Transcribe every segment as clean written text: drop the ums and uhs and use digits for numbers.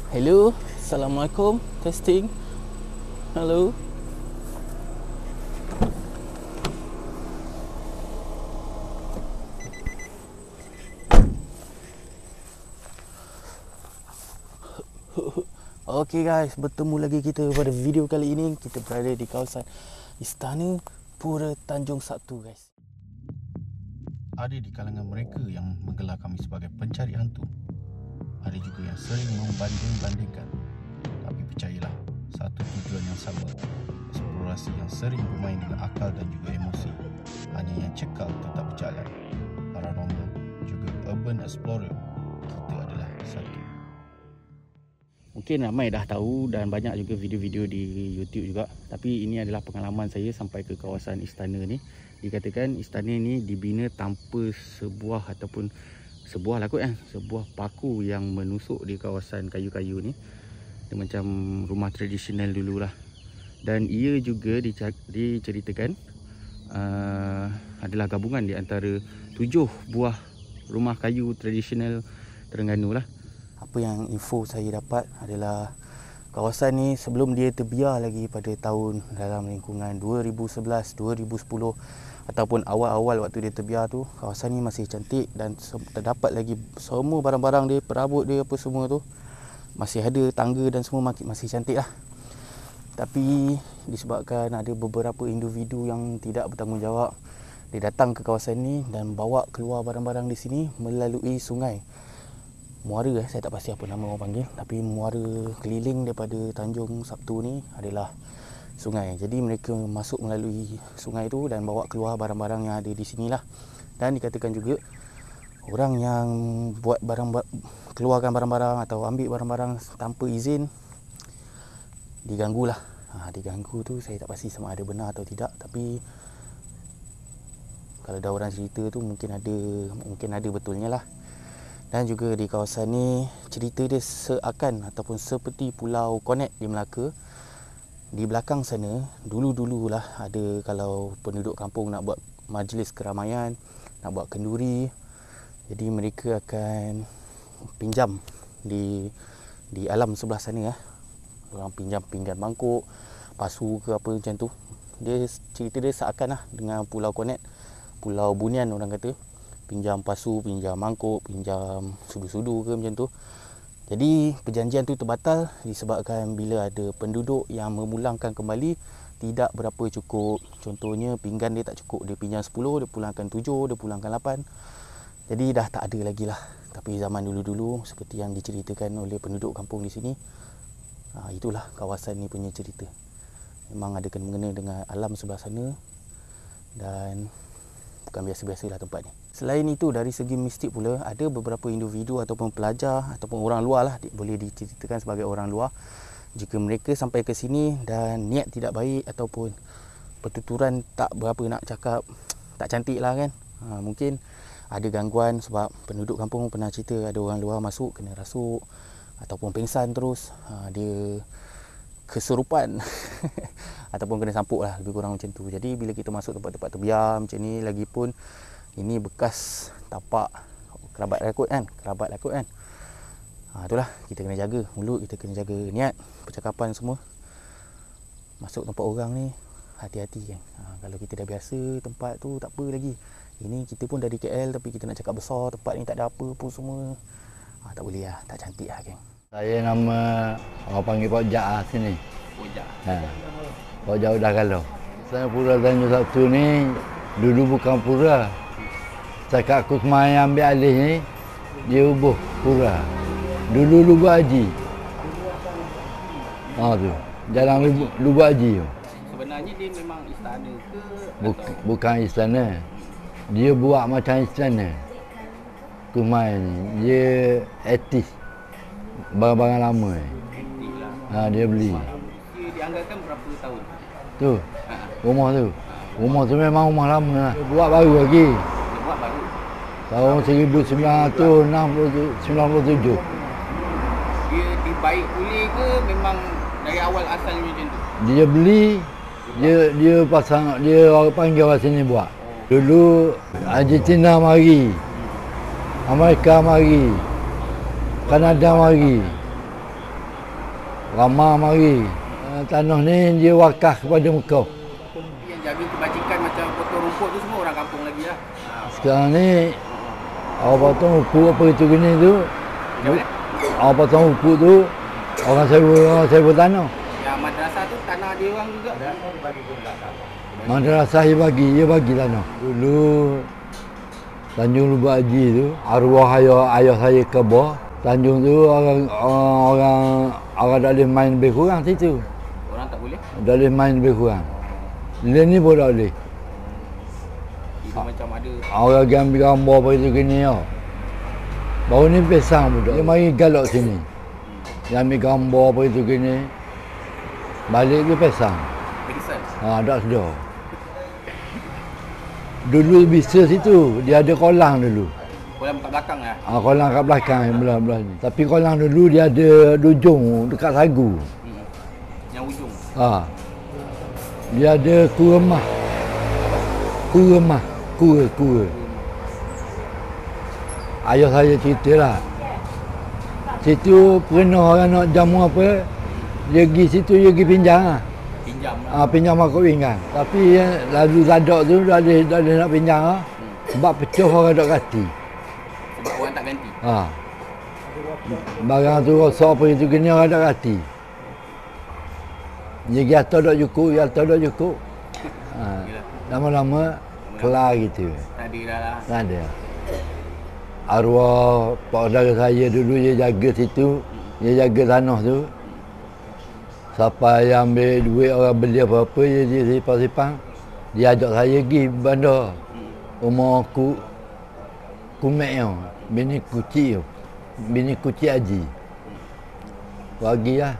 Hello, Assalamualaikum, testing. Hello. Okay guys, bertemu lagi kita pada video kali ini. Kita berada di kawasan Istana Pura Tanjung Sabtu guys. Ada di kalangan mereka yang menggelar kami sebagai pencari hantu. Ada juga yang sering membanding-bandingkan. Tapi percayalah, satu tujuan yang sama. Eksplorasi yang sering bermain dengan akal dan juga emosi. Hanya yang cekal tetap berjalan. Paranormal juga urban explorer. Kita adalah satu. Mungkin ramai dah tahu dan banyak juga video-video di YouTube juga. Tapi ini adalah pengalaman saya sampai ke kawasan istana ni. Dikatakan istana ni dibina tanpa sebuah ataupun sebuah lah kot sebuah paku yang menusuk di kawasan kayu-kayu ni. Dia macam rumah tradisional dululah. Dan ia juga diceritakan adalah gabungan di antara 7 buah rumah kayu tradisional Terengganu lah. Apa yang info saya dapat adalah kawasan ni sebelum dia terbiar lagi pada tahun dalam lingkungan 2011, 2010 ataupun awal-awal waktu dia terbiar tu, kawasan ni masih cantik dan terdapat lagi semua barang-barang dia, perabot dia apa semua tu masih ada, tangga dan semua masih cantik lah. Tapi disebabkan ada beberapa individu yang tidak bertanggungjawab, dia datang ke kawasan ni dan bawa keluar barang-barang di sini melalui sungai. Muara saya tak pasti apa nama orang panggil, tapi muara keliling daripada Tanjung Sabtu ni adalah sungai. Jadi mereka masuk melalui sungai tu dan bawa keluar barang-barang yang ada di sinilah. Dan dikatakan juga orang yang buat keluarkan barang-barang atau ambil barang-barang tanpa izin diganggulah. Diganggu tu saya tak pasti sama ada benar atau tidak, tapi kalau ada orang cerita tu mungkin ada betulnya lah. Dan juga di kawasan ni cerita dia seakan ataupun seperti Pulau Konet di Melaka. Di belakang sana dulu-dululah ada, kalau penduduk kampung nak buat majlis keramaian, nak buat kenduri, jadi mereka akan pinjam di alam sebelah sana . Orang pinjam pinggan mangkuk, pasu ke apa macam tu. Dia cerita dia seakan lah dengan Pulau Konet, Pulau Bunian orang kata. Pinjam pasu, pinjam mangkuk, pinjam sudu-sudu ke macam tu. Jadi perjanjian tu terbatal disebabkan bila ada penduduk yang memulangkan kembali tidak berapa cukup. Contohnya pinggan dia tak cukup, dia pinjam 10, dia pulangkan 7, dia pulangkan 8. Jadi dah tak ada lagi lah. Tapi zaman dulu-dulu seperti yang diceritakan oleh penduduk kampung di sini, itulah kawasan ni punya cerita. Memang ada kena-mengena dengan alam sebelah sana dan bukan biasa-biasalah tempat ni. Selain itu, dari segi mistik pula, ada beberapa individu ataupun pelajar ataupun orang luar lah, boleh diceritakan sebagai orang luar. Jika mereka sampai ke sini dan niat tidak baik ataupun pertuturan tak berapa nak cakap, tak cantik lah kan, mungkin ada gangguan sebab penduduk kampung pernah cerita ada orang luar masuk kena rasuk ataupun pengsan terus, dia kesurupan ataupun kena sampuk lah, lebih kurang macam tu. Jadi bila kita masuk tempat-tempat terbiar macam ni, lagipun ini bekas tapak kerabat lah kot kan. Itulah, kita kena jaga mulut, kita kena jaga niat, percakapan semua. Masuk tempat orang ni hati-hati kan. Kalau kita dah biasa tempat tu tak apa lagi. Ini kita pun dari KL tapi kita nak cakap besar, tempat ni tak ada apa pun semua. Tak boleh lah, tak cantik lah geng. Saya nama orang panggil Pak Jak lah sini. Pojak. Pak Jak udah kalau. Saya Pura Tanjung Sabtu ni dulu bukan pura. Setakat aku kemarin ambil alih ni, dia ubuh pura. Dulu Lubuk Haji. Tu. Jalan Lubuk Haji tu. Sebenarnya dia memang istana ke? Bukan istana. Dia buat macam istana. Kemarin ni. Dia etis. Barang-barang lama ni. Dia beli. Dia dianggarkan berapa tahun? Tu. Rumah tu. Rumah tu memang rumah lama lah. Buat baru lagi. Buat baru. Tahun 1997. Dia dibaik pulih ke memang dari awal asalnya macam tu? Dia beli, dia pasang, dia orang panggil orang sini buat. Dulu Argentina mari, Amerika mari, Kanada mari. Ramah mari. Tanah ni dia wakaf kepada Mekah. Yang jaga kebajikan macam potong rumput tu semua orang kampung lagi lah. Sekarang ni awak potong rumput apa itu gini tu. Awak potong rumput tu orang sewa tanah. Yang madrasah tu tanah dia orang juga. Madrasah dia bagi tanah. Dulu Tanjung Lubuk Haji tu arwah ayah saya ke bawah. Tanjung tu orang tak boleh main lebih kurang situ. Orang tak boleh? Tak boleh main lebih kurang. Dia ni pun tak boleh. Itu macam ada. Orang ambil gambar apa itu gini tau. Baru ni pesang budak. Dia mari galak sini. Dia ambil gambar apa itu gini. Balik dia pesang. Pingsan? Tak sedar. Dulu bisa situ. Dia ada kolam dulu. Kolam kat belakang lah? Kolam kat belakang belah-belah ni. Tapi kolam dulu dia ada ujung dekat sagu. Yang ujung? Dia ada kuremah. Kura. Ayah saya cerita lah. Situ pernah orang nak jamu apa, dia pergi situ, dia pergi pinjam lah. Pinjam lah? Pinjam makot pinggan. Tapi lalu zadak tu dah ada nak pinjam lah. Sebab pecah orang tak ganti. Sebab orang tak ganti? Barang tu rosak apa itu gini orang tak ganti. Dia pergi atas tak cukup. Lama-lama kelar gitu. Tak ada dah lah? Tak ada. Arwah pak saudara saya dulu dia jaga situ, dia jaga tanah tu. Siapa yang ambil duit orang beli apa-apa, dia sipang-sipang. Dia ajak saya pergi bandar. Rumah Kumek tu, bini kucing Haji. Bagi lah.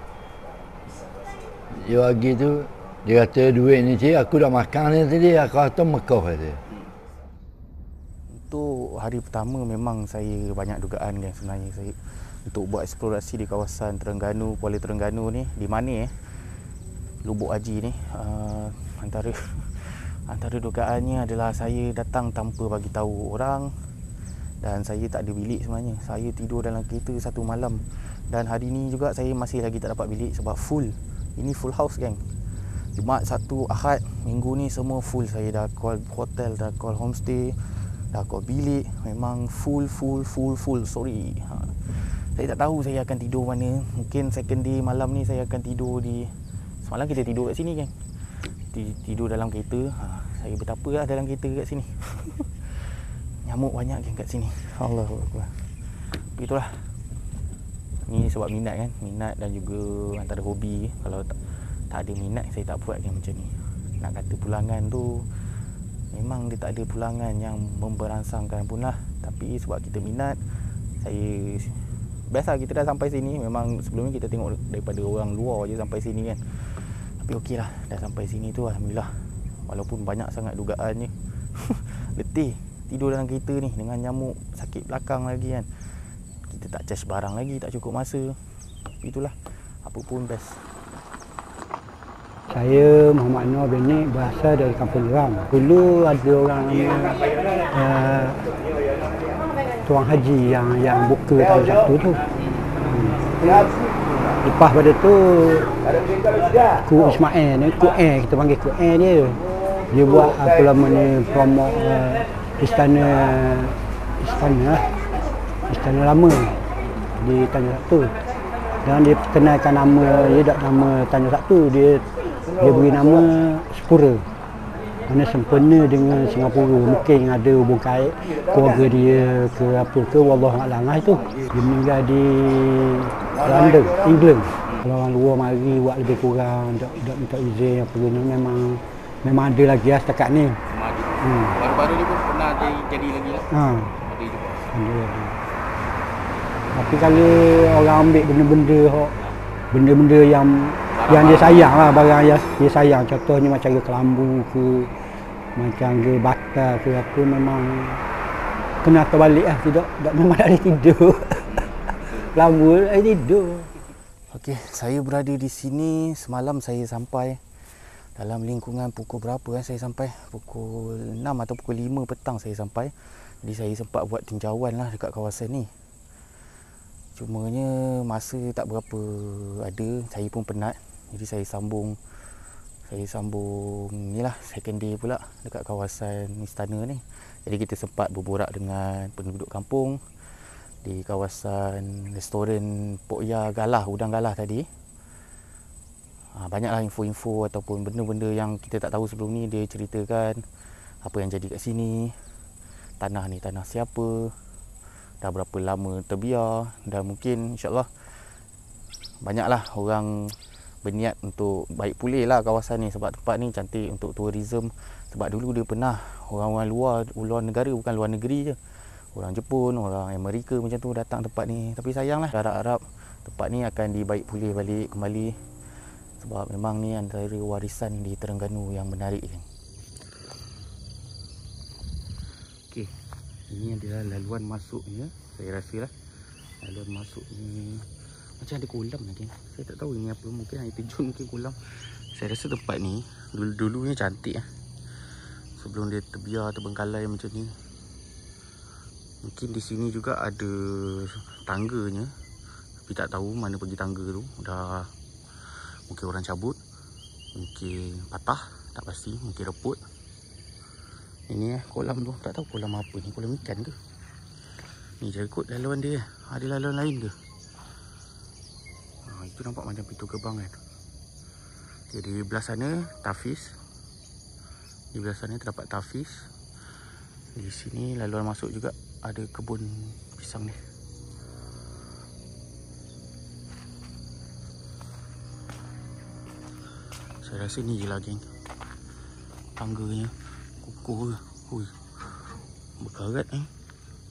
Dia bagi tu, dia kata duit ni cik, aku dah makan ni tadi, aku kata Mekah kata. Untuk hari pertama memang saya banyak dugaan kan sebenarnya saya untuk buat eksplorasi di kawasan Terengganu, Kuala Terengganu ni, di mana Lubuk Haji ni. Antara dugaannya adalah saya datang tanpa bagi tahu orang dan saya tak ada bilik sebenarnya. Saya tidur dalam kereta satu malam dan hari ni juga saya masih lagi tak dapat bilik sebab full. Ini full house geng. Jumaat, Sabtu, Ahad, Minggu ni semua full. Saya dah call hotel, dah call homestay, dah call bilik. Memang full. Sorry. Saya tak tahu saya akan tidur mana. Mungkin second day malam ni saya akan tidur di... Semalam kita tidur kat sini kan. Tidur dalam kereta. Saya betapa lah dalam kereta kat sini. Nyamuk banyak kan kat sini. Allahuakbar. Begitulah. Ni sebab minat kan. Minat dan juga antara hobi. Kalau tak ada minat saya tak buat kan macam ni. Nak kata pulangan tu memang dia tak ada pulangan yang memberansangkan pun lah. Tapi sebab kita minat, saya biasa kita dah sampai sini. Memang sebelum ni kita tengok daripada orang luar je sampai sini kan. Tapi okey lah, dah sampai sini tu alhamdulillah. Walaupun banyak sangat dugaannya. Letih tidur dalam kereta ni dengan nyamuk, sakit belakang lagi kan. Kita tak charge barang lagi, tak cukup masa. Itulah, apa pun best. Saya Muhammad Noor bin Nik, berasal dari Kampung Geram. Dulu ada orang tuang haji yang buka tahun satu tu. Lepas pada tu Kuk Ismail ni, Kuk Air, kita panggil Kuk Air dia. Dia buat apa lama ni promote istana lama di Tanjung Satu. Dan dia perkenalkan nama, dia tak nama Tanjung Satu, dia beri nama Sepura. Mana sempena dengan Singapura. Mungkin ada hubung kait keluarga dia ke apa ke, wallahualam lah itu. Dia meninggal di London, England. Kalau orang luar mari buat lebih kurang, tak minta izin apa ni, memang ada lagi lah setakat ni. Baru-baru ni pun pernah jadi lagi lah. Ada juga. Ada. Tapi kalau orang ambil benda-benda yang dia sayang lah, barang yang dia sayang, contohnya macam ke kelambu ke, macam ke bata ke apa, memang kena terbalik lah. Tidak memang tak boleh tidur. Kelambu tak boleh tidur. Okey, saya berada di sini semalam. Saya sampai dalam lingkungan pukul berapa kan saya sampai? Pukul 6 atau pukul 5 petang saya sampai. Jadi saya sempat buat tinjauan lah dekat kawasan ni. Cumanya masa tak berapa ada, saya pun penat. Jadi saya sambung ni lah, second day pula dekat kawasan istana ni. Jadi kita sempat berborak dengan penduduk kampung di kawasan restoran Pok Ya Galah, Udang Galah tadi. Banyaklah info-info ataupun benda-benda yang kita tak tahu sebelum ni. Dia ceritakan apa yang jadi kat sini, tanah ni tanah siapa, dah berapa lama terbiar, dan mungkin insyaAllah banyaklah orang berniat untuk baik pulih lah kawasan ni, sebab tempat ni cantik untuk tourism. Sebab dulu dia pernah orang-orang luar negara, bukan luar negeri je, orang Jepun, orang Amerika macam tu datang tempat ni. Tapi sayanglah, harap-harap tempat ni akan dibaik pulih balik kembali, sebab memang ni antara warisan di Terengganu yang menarik kan. Okey, ini adalah laluan masuknya. Saya rasa lah laluan masuk ni macam ada kolam lagi. Saya tak tahu ini apa, mungkin air terjun, mungkin kolam. Saya rasa tempat ni dulunya cantik sebelum dia terbiar, terbengkalai macam ni. Mungkin di sini juga ada tangganya, tapi tak tahu mana pergi tangga tu. Dah mungkin orang cabut, mungkin patah, tak pasti, mungkin reput. Ini kolam tu, tak tahu kolam apa ni, kolam ikan ke? Ni je ikut laluan dia. Ada laluan lain ke? Itu nampak macam pintu gerbang kan. Okay, di belah sana Tafiz. Di belah sana terdapat Tafiz. Di sini laluan masuk juga ada kebun pisang ni. Saya rasa ni je lah geng, tangganya. Kukuh ke? Hui, berkarat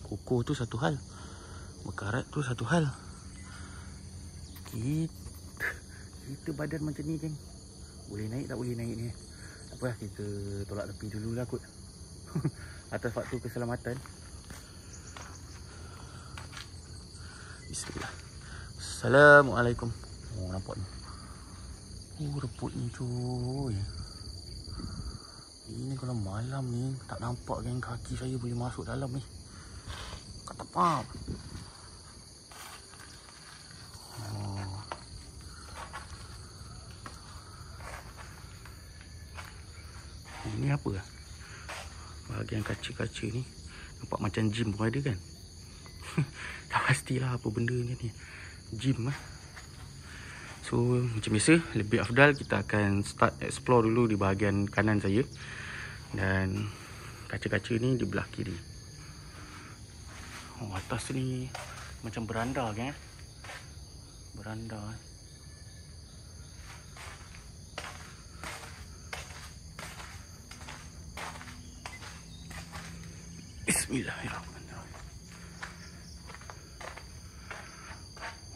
kukuh tu satu hal, berkarat tu satu hal. Kita badan macam ni geng, boleh naik tak boleh naik ni. Tak apalah, kita tolak tepi dululah kot. Atas faktor keselamatan. Bismillah. Assalamualaikum. Oh, nampak ni. Oh, reput ni cuy. Ini kalau malam ni tak nampak geng, kaki saya boleh masuk dalam ni. Kata apa? Ini apa lah? Bahagian kaca-kaca ni nampak macam gym pun ada kan. Tak pastilah apa benda ni. Gym lah. So macam biasa, lebih afdal kita akan start explore dulu di bahagian kanan saya. Dan kaca-kaca ni di belah kiri. Oh, atas ni macam beranda kan. Beranda Bismillahirrahmanirrahim.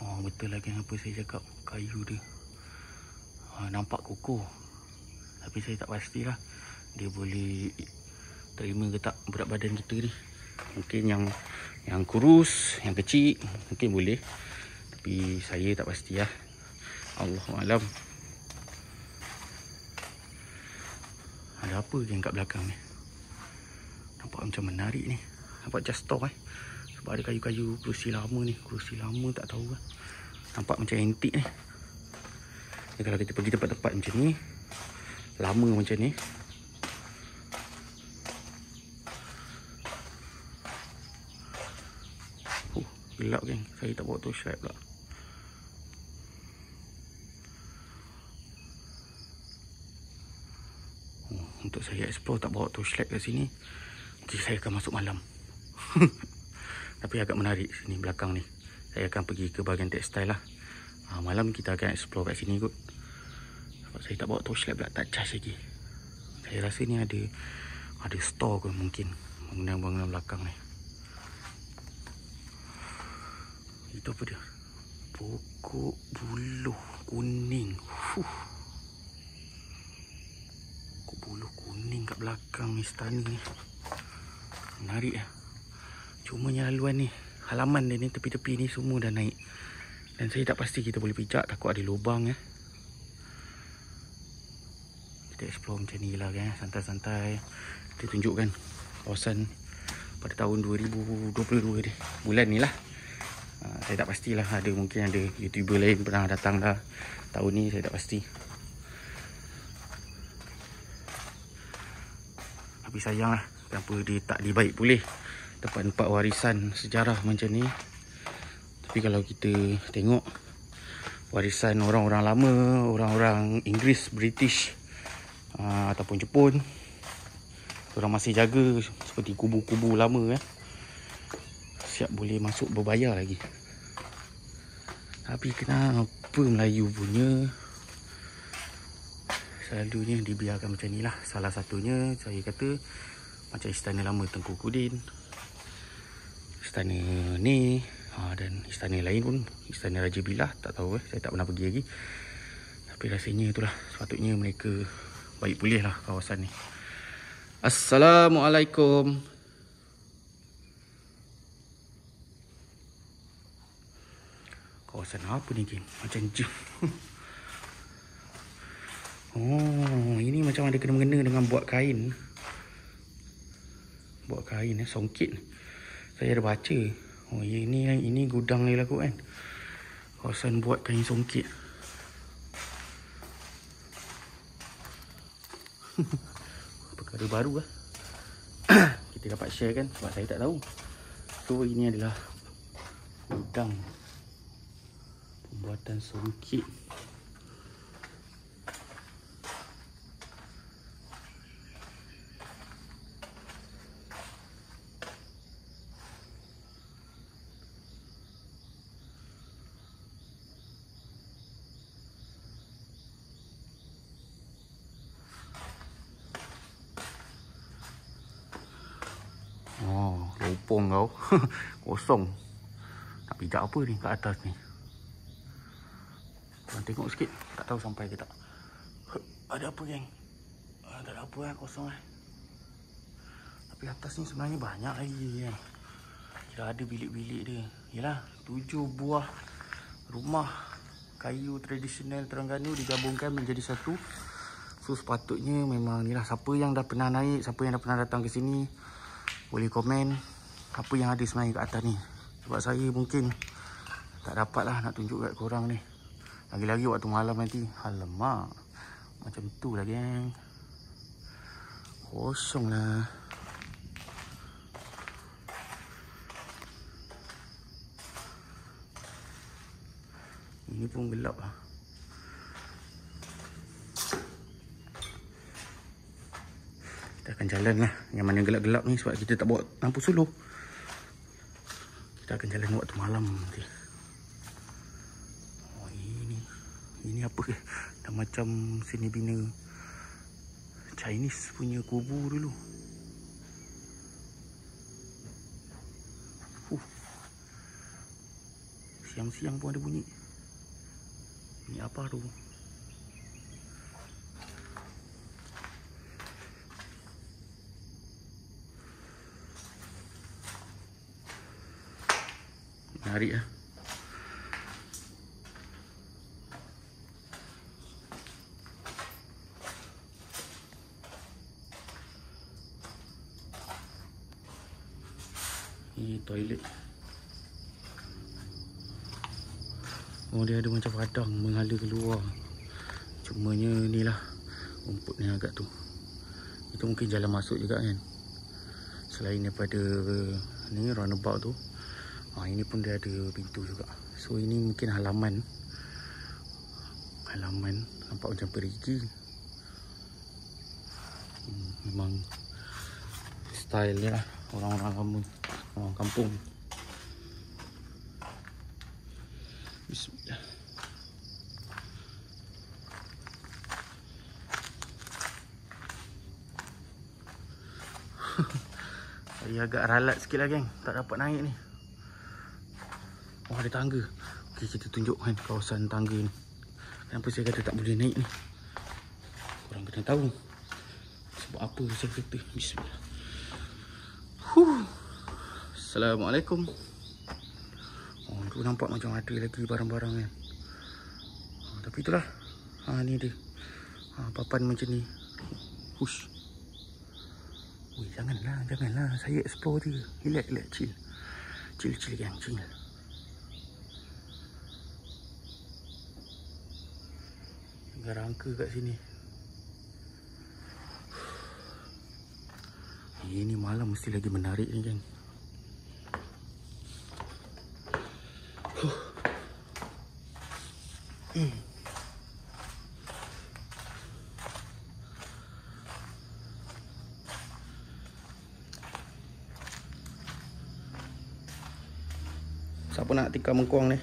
Oh, betul lagi apa saya cakap, kayu dia. Nampak kukuh, tapi saya tak pastilah dia boleh terima ke tak berat badan kita ni. Mungkin yang kurus, yang kecil mungkin boleh, tapi saya tak pastilah. Allahualam. Ada apa yang kat belakang ni? Nampak macam menarik ni. Nampak just store sebab ada kayu-kayu, kerusi lama ni. Kerusi lama tak tahu lah. Nampak macam antik ni. Ya, kalau kita pergi tempat-tempat macam ni, lama macam ni, gelap kan. Saya tak bawa torchlight pula. Untuk saya explore tak bawa torchlight kat sini, mungkin saya akan masuk malam. Tapi agak menarik sini belakang ni. Saya akan pergi ke bahagian tekstil lah. Malam kita akan explore kat sini kot. Sebab saya tak bawa torchlight pula, tak charge lagi. Saya rasa ni ada store kot mungkin, bangunan-bangunan belakang ni. Itu apa dia? Pokok buluh kuning. Pokok buluh kuning kat belakang istana ni. Menarik lah. Cumanya laluan ni, halaman dia ni, tepi-tepi ni semua dah naik. Dan saya tak pasti kita boleh pijak, takut ada lubang . Kita explore macam ni lah kan, santai-santai. Kita tunjukkan kawasan pada tahun 2022 ni, bulan ni lah. Saya tak pastilah, mungkin ada YouTuber lain pernah datang dah tahun ni, saya tak pasti. Tapi sayang lah, kenapa dia tak dibaik pulih tempat-tempat warisan sejarah macam ni. Tapi kalau kita tengok warisan orang-orang lama, orang-orang Inggeris, British ataupun Jepun, orang masih jaga seperti kubu-kubu lama siap boleh masuk berbayar lagi. Tapi kenapa Melayu punya selalunya dibiarkan macam ni lah. Salah satunya saya kata macam istana lama Tengku Kudin, istana ni, dan istana lain pun, istana Raja Billah, tak tahu saya tak pernah pergi lagi. Tapi rasanya itulah, sepatutnya mereka baik pulih lah kawasan ni. Assalamualaikum. Kawasan apa ni geng? Macam gym. Oh, ini macam ada kena-mengena dengan buat kain. Buat kain songkit. Saya ada baca. Oh, ini gudang ni lah kot kan. Kawasan buat kain songkit. Perkara baru lah. Kita dapat share kan, sebab saya tak tahu. So ini adalah gudang pembuatan songkit. Oh, lopong kau. Kosong. Nak pijak apa ni kat atas ni? Korang tengok sikit. Tak tahu sampai ke tak. Ada apa geng? Tak ada apa kosong Tapi atas ni sebenarnya banyak lagi kan. Kira ada bilik-bilik dia. Yelah, 7 buah rumah kayu tradisional Terengganu digabungkan menjadi satu. So sepatutnya memang ni lah. Siapa yang dah pernah naik, siapa yang dah pernah datang ke sini, boleh komen apa yang ada sebenarnya kat atas ni. Sebab saya mungkin tak dapat lah nak tunjuk kat korang ni. Lagi-lagi waktu malam nanti. Alamak, macam tu lah geng. Kosong lah. Ini pun gelap lah. Kita akan jalan lah yang mana gelap-gelap ni, sebab kita tak bawa lampu solo. Kita akan jalan waktu malam nanti. Oh, ini apa ke? Dah macam sini bina Chinese punya kubu dulu. Siang-siang pun ada bunyi. Ini apa tu? Menarik lah. Ini toilet. Oh, dia ada macam padang mengalir keluar. Cumanya ni lah rumput ni agak tu. Itu mungkin jalan masuk juga kan. Selain daripada ni roundabout tu, ini pun dia ada pintu juga. So ini mungkin halaman. Halaman nampak macam perigi. Memang style dia lah orang-orang lama, orang kampung. Bismillah. Saya agak ralat sikit lah geng, tak dapat naik ni. Oh, ada tangga. Okey, kita tunjukkan kawasan tangga ni. Kenapa saya kata tak boleh naik ni? Korang kena tahu sebab apa saya kata. Bismillah. Assalamualaikum. Oh, tu nampak macam ada lagi barang-barang kan. Tapi itulah. Ni dia. Papan macam ni. Hush. Ui, janganlah. Saya explore je. Relax, chill. Chill gang, chill. tinggal rangka kat sini. Ini malam mesti lagi menarik ni, geng. Siapa nak tikar mengkuang ni?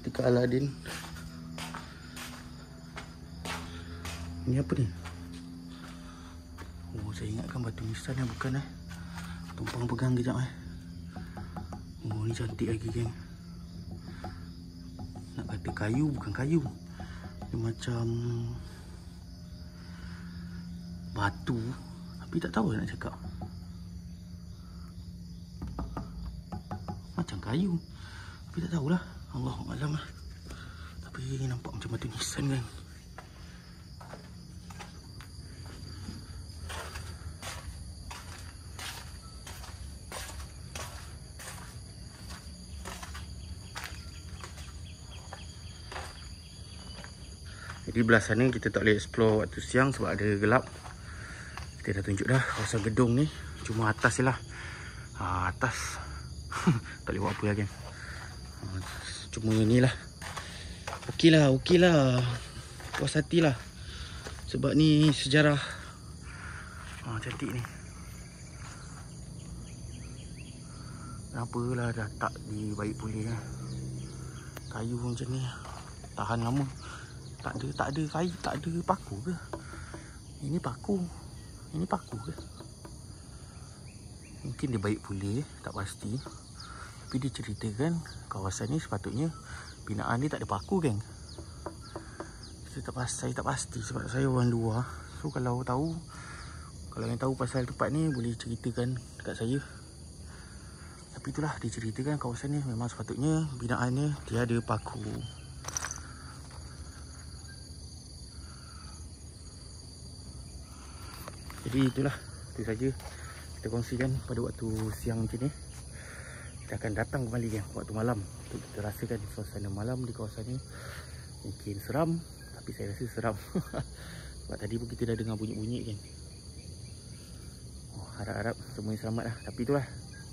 Tikar Aladin. Ini apa ni? Oh, saya ingatkan batu nisan ni, bukan Tumpang pegang kejap Oh, ni cantik lagi, geng. Nak kata kayu, bukan kayu. Dia macam batu, tapi tak tahu nak cakap. Macam kayu, tapi tak tahulah. Allahualam lah. Tapi nampak macam batu nisan, kan. Jadi belah sana kita tak boleh explore waktu siang sebab ada gelap. Kita dah tunjuk dah kawasan gedung ni. Cuma atas je lah. Atas tak boleh buat apa lah, kan. Cuma ni lah. Okey lah. Puas hati lah. Sebab ni sejarah. Cantik ni. Apalah dah tak dibaik pulih lah. Kayu macam ni tahan lama. Tak ada kayu, tak ada paku ke? Ini paku ke? Mungkin dia baik pulih, tak pasti. Tapi dia ceritakan kawasan ni sepatutnya binaan dia tak ada paku, geng. Saya tak pasti sebab saya orang luar. So kalau yang tahu pasal tempat ni boleh ceritakan dekat saya. Tapi itulah, dia ceritakan kawasan ni memang sepatutnya binaannya tiada paku. Jadi itulah, itu saja kita kongsikan pada waktu siang macam ni. Kita akan datang kembali, kan, waktu malam untuk kita rasakan suasana malam di kawasan ni. Mungkin seram, tapi saya rasa seram. Sebab tadi pun kita dah dengar bunyi-bunyi, kan. Harap-harap semuanya selamat lah. Tapi itulah,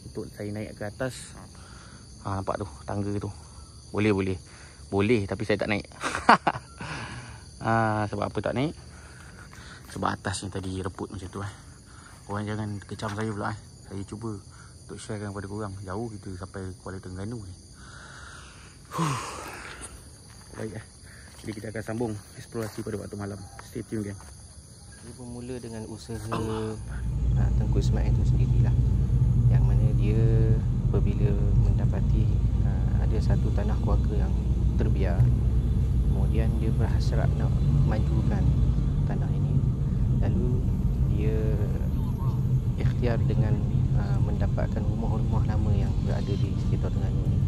untuk saya naik ke atas. Nampak tu, tangga tu. Boleh, tapi saya tak naik. Sebab apa tak naik? Sebab atasnya tadi reput macam tu. Korang jangan kecam saya pula. Saya cuba untuk sharekan kepada korang. Jauh kita sampai Kuala Terengganu ni. Baik. Jadi kita akan sambung eksplorasi pada waktu malam. Stay tune, gang. Dia bermula dengan usaha Tengku Ismail itu sendirilah. Yang mana dia apabila mendapati ada satu tanah keluarga yang terbiar, kemudian dia berhasrat nak majukan tanah ini. Lalu dia ikhtiar dengan mendapatkan rumah-rumah lama yang berada di sekitar Terengganu ini,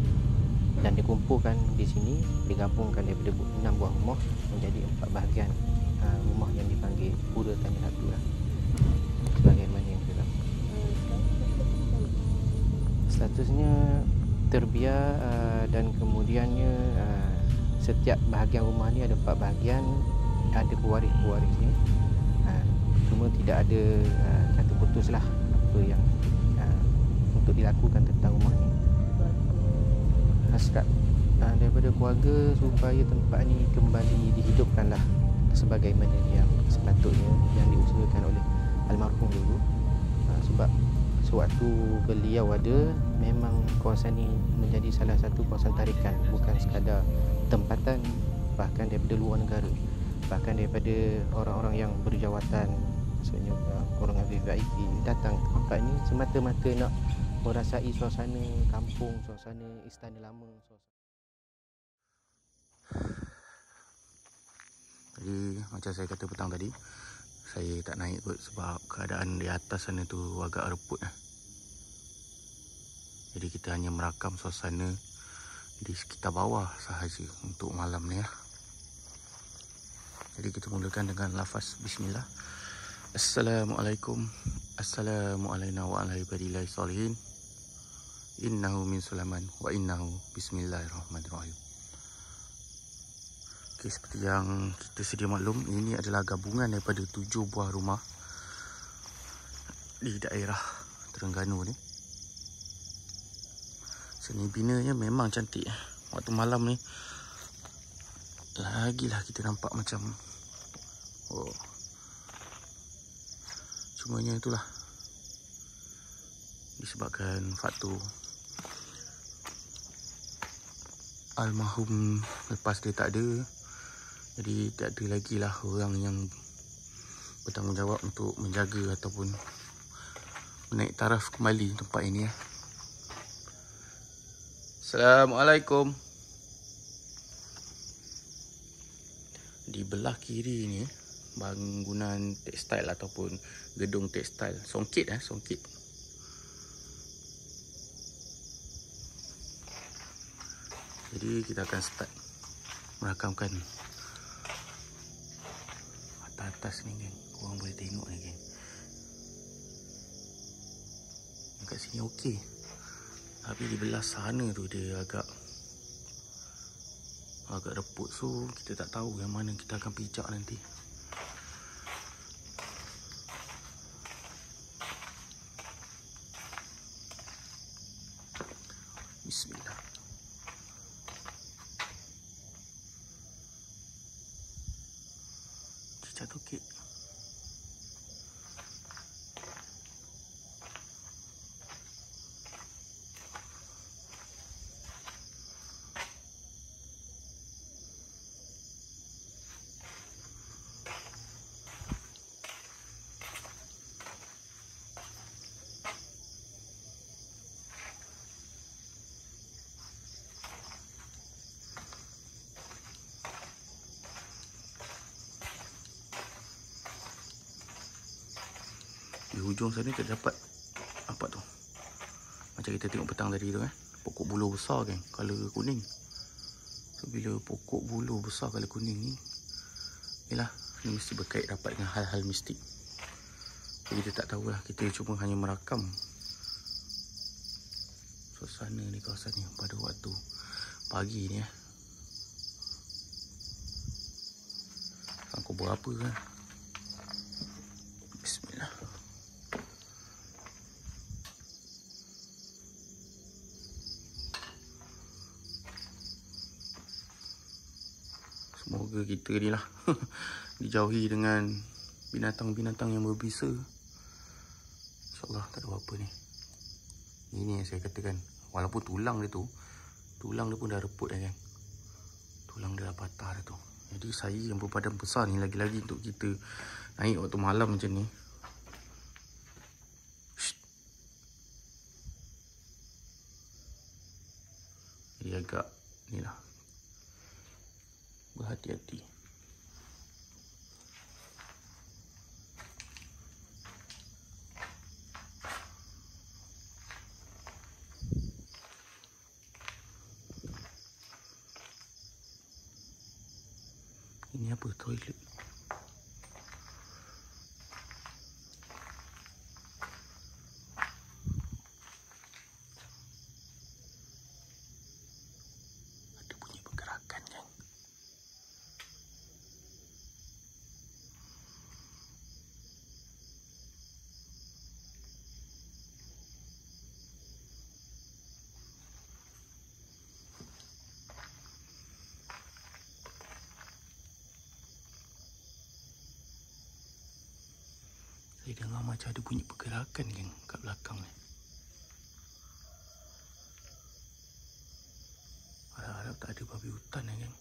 dan dikumpulkan di sini, digabungkan daripada 6 buah rumah menjadi 4 bahagian rumah yang dipanggil Pura Tanjung Satu lah, sebagaimana yang kita tahu. Statusnya terbiar dan kemudiannya setiap bahagian rumah ni ada 4 bahagian, ada pewaris-pewarisnya. Cuma tidak ada kata putus lah apa yang untuk dilakukan tentang rumah ni. Hasrat daripada keluarga supaya tempat ni kembali dihidupkan lah sebagaimana yang sepatutnya yang diusahakan oleh almarhum dulu. Sebab sewaktu beliau ada, memang kawasan ni menjadi salah satu kawasan tarikan, bukan sekadar tempatan, bahkan daripada luar negara, bahkan daripada orang-orang yang berjawatan, maksudnya orang yang VIP datang ke tempat ni semata-mata nak merasai suasana kampung, suasana istana lama. Jadi macam saya kata petang tadi, saya tak naik kot sebab keadaan di atas sana tu agak reput. Jadi kita hanya merakam suasana di sekitar bawah sahaja untuk malam ni lah. Jadi kita mulakan dengan lafaz bismillah. Assalamualaikum. Assalamualaikum warahmatullahi wabarakatuh. Innahu min Sulaiman wa innahu bismillahirrahmanirrahim. Okey, seperti yang kita sedia maklum, ini adalah gabungan daripada 7 buah rumah di daerah Terengganu ni. Seni binanya memang cantik. Waktu malam ni lagilah kita nampak macam cumanya itulah disebabkan faktor almarhum lepas dia tak ada, jadi tak ada lagi lah orang yang bertanggungjawab untuk menjaga ataupun menaik taraf kembali tempat ini ya. Assalamualaikum. Di belah kiri ni bangunan tekstil ataupun gedung tekstil Songkit Songkit. Jadi kita akan start merakamkan atas ni geng. Korang boleh tengok ni geng. Kat sini okey. Tapi di belah sana tu dia agak reput. So kita tak tahu yang mana kita akan pijak nanti. Bismillah. Jatuh kek. Di hujung sana kita dapat apa tu? Macam kita tengok petang tadi tu pokok buluh besar kan, color kuning. So bila pokok buluh besar color kuning ni, yalah, ni mesti berkait rapat dengan hal-hal mistik. Jadi kita tak tahulah, kita cuma hanya merakam suasana di kawasan ni pada waktu pagi ni Pukul berapa kan? Bismillah. Semoga kita ni lah dijauhi dengan binatang-binatang yang berbisa. InsyaAllah tak ada apa-apa ni. Ini yang saya katakan. Walaupun tulang dia pun dah reput kan. Tulang dia dah patah dah tu. Jadi saya yang berbadan besar ni, lagi-lagi untuk kita naik waktu malam macam ni. Jadi agak ni lah, berhati-hati. Ini apa? Toilet. Ada bunyi pergerakan kan? Saya dengar macam ada bunyi pergerakan kan kat belakang ni. Harap-harap tak ada babi hutan kan.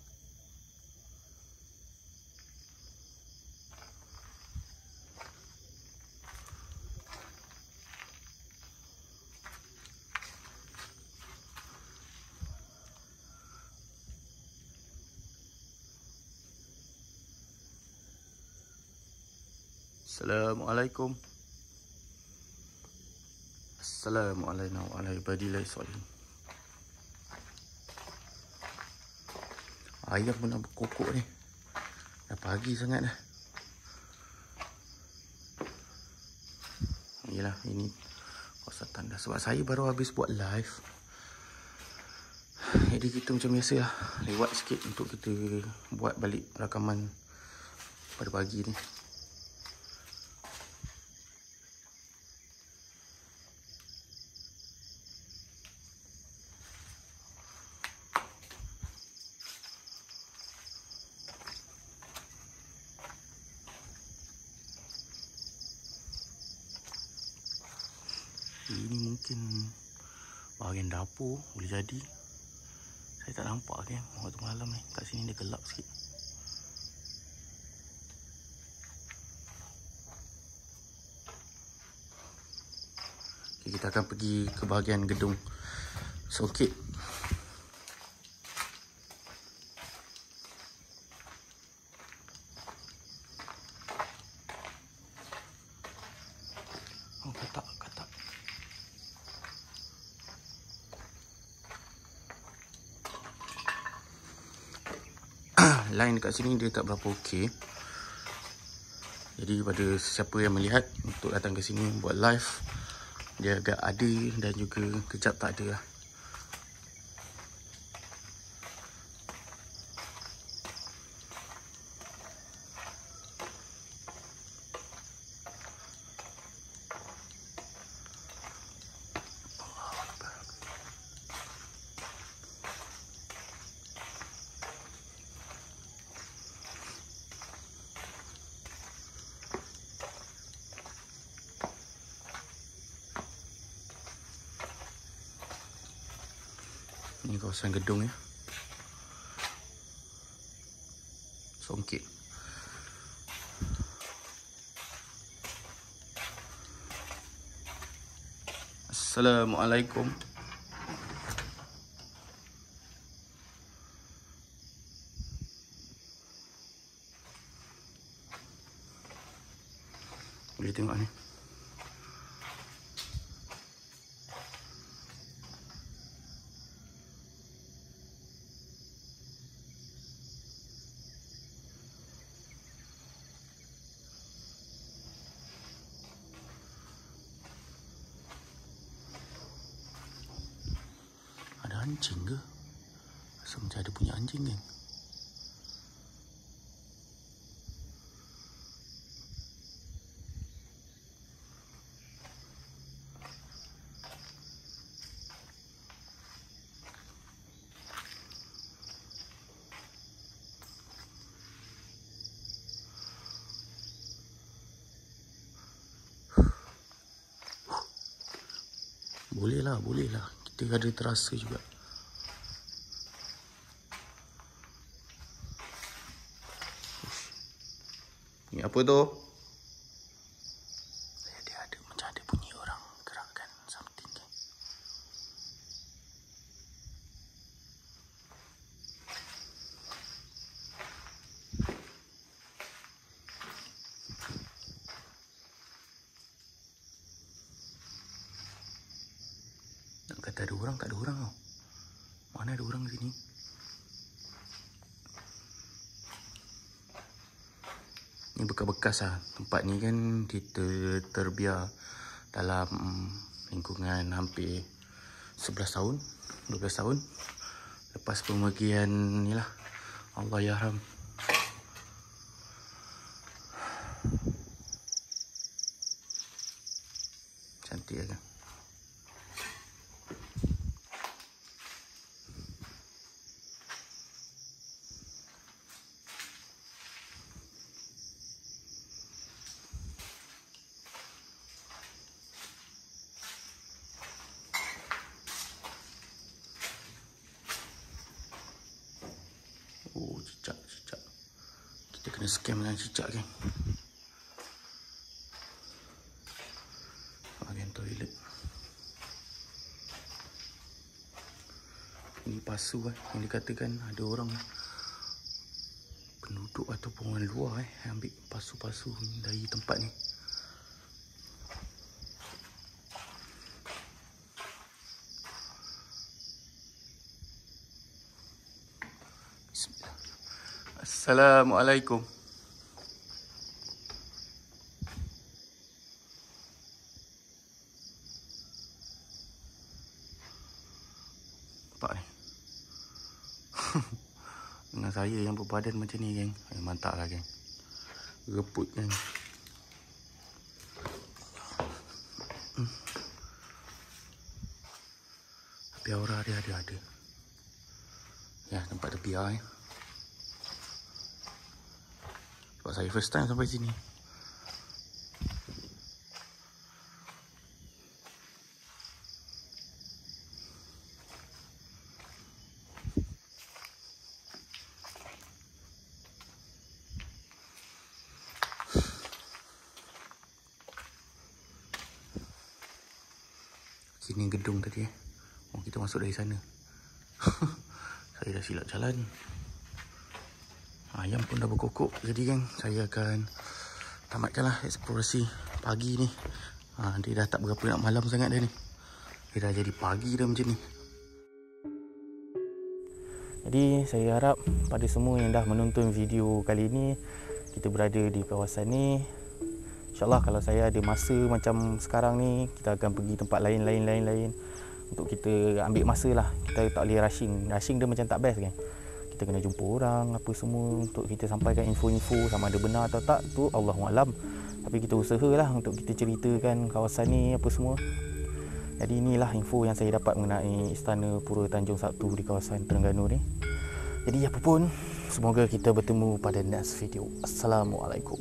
Assalamualaikum. Assalamualaikum warahmatullahi wabarakatuh. Ayam pun nak berkokok ni. Dah pagi sangat dah. Yelah, ini kawasan tanda. Sebab saya baru habis buat live. Jadi kita macam biasa lah, lewat sikit untuk kita buat balik rakaman pada pagi ni. Ini mungkin bahagian dapur, boleh jadi. Saya tak nampak kan waktu malam ni. Kat sini dia gelap sikit. Okay, kita akan pergi ke bahagian gedung songket. Oh, katak. Line dekat sini dia tak berapa okey. Jadi pada siapa yang melihat untuk datang ke sini buat live, dia agak ada dan juga kejap tak ada lah. Ini kawasan gedung ya. Songket. Assalamualaikum. Boleh tengok ni. Anjing ke? Rasa macam ada punya anjing kan? Boleh lah. Kita ada terasa juga. Ni apa tu? Dia ada macam ada bunyi orang gerakkan something kan. Nak kata ada orang, tak ada orang tau. Mana ada orang sini? Ni bekas-bekas lah. Tempat ni kan terbiar dalam lingkungan hampir 11 tahun, 12 tahun. Lepas pemergian ni lah. Allahyarham. Cantik kan? Oh, cicak. Kita kena scam dengan cicak kan. Bahagian toilet. Ini pasu yang dikatakan ada orang penduduk ataupun orang luar ambil pasu-pasu dari tempat ni. Assalamualaikum. Nampak ni. Dengan saya yang berbadan macam ni, geng. Mantap lah, geng. Reput, geng. Tapi aura dia ada. Ya, tempat tepi lah, Sebab saya first time sampai sini. Sini gedung tadi, Oh, kita masuk dari sana. Saya dah silap jalan. Ayam pun dah berkokok. Jadi, geng, saya akan tamatkanlah eksplorasi pagi ni. Dia dah tak berapa nak malam sangat dah ni. Dia dah jadi pagi dah macam ni. Jadi, saya harap pada semua yang dah menonton video kali ni, kita berada di kawasan ni. InsyaAllah kalau saya ada masa macam sekarang ni, kita akan pergi tempat lain. Untuk kita ambil masa lah. Kita tak boleh rushing. Rushing dia macam tak best, kan. Kita kena jumpa orang, apa semua. Untuk kita sampaikan info-info sama ada benar atau tak, tu Allahualam. Tapi kita usahalah untuk kita ceritakan kawasan ni, apa semua. Jadi inilah info yang saya dapat mengenai Istana Pura Tanjung Sabtu di kawasan Terengganu ni. Jadi apa pun, semoga kita bertemu pada next video. Assalamualaikum.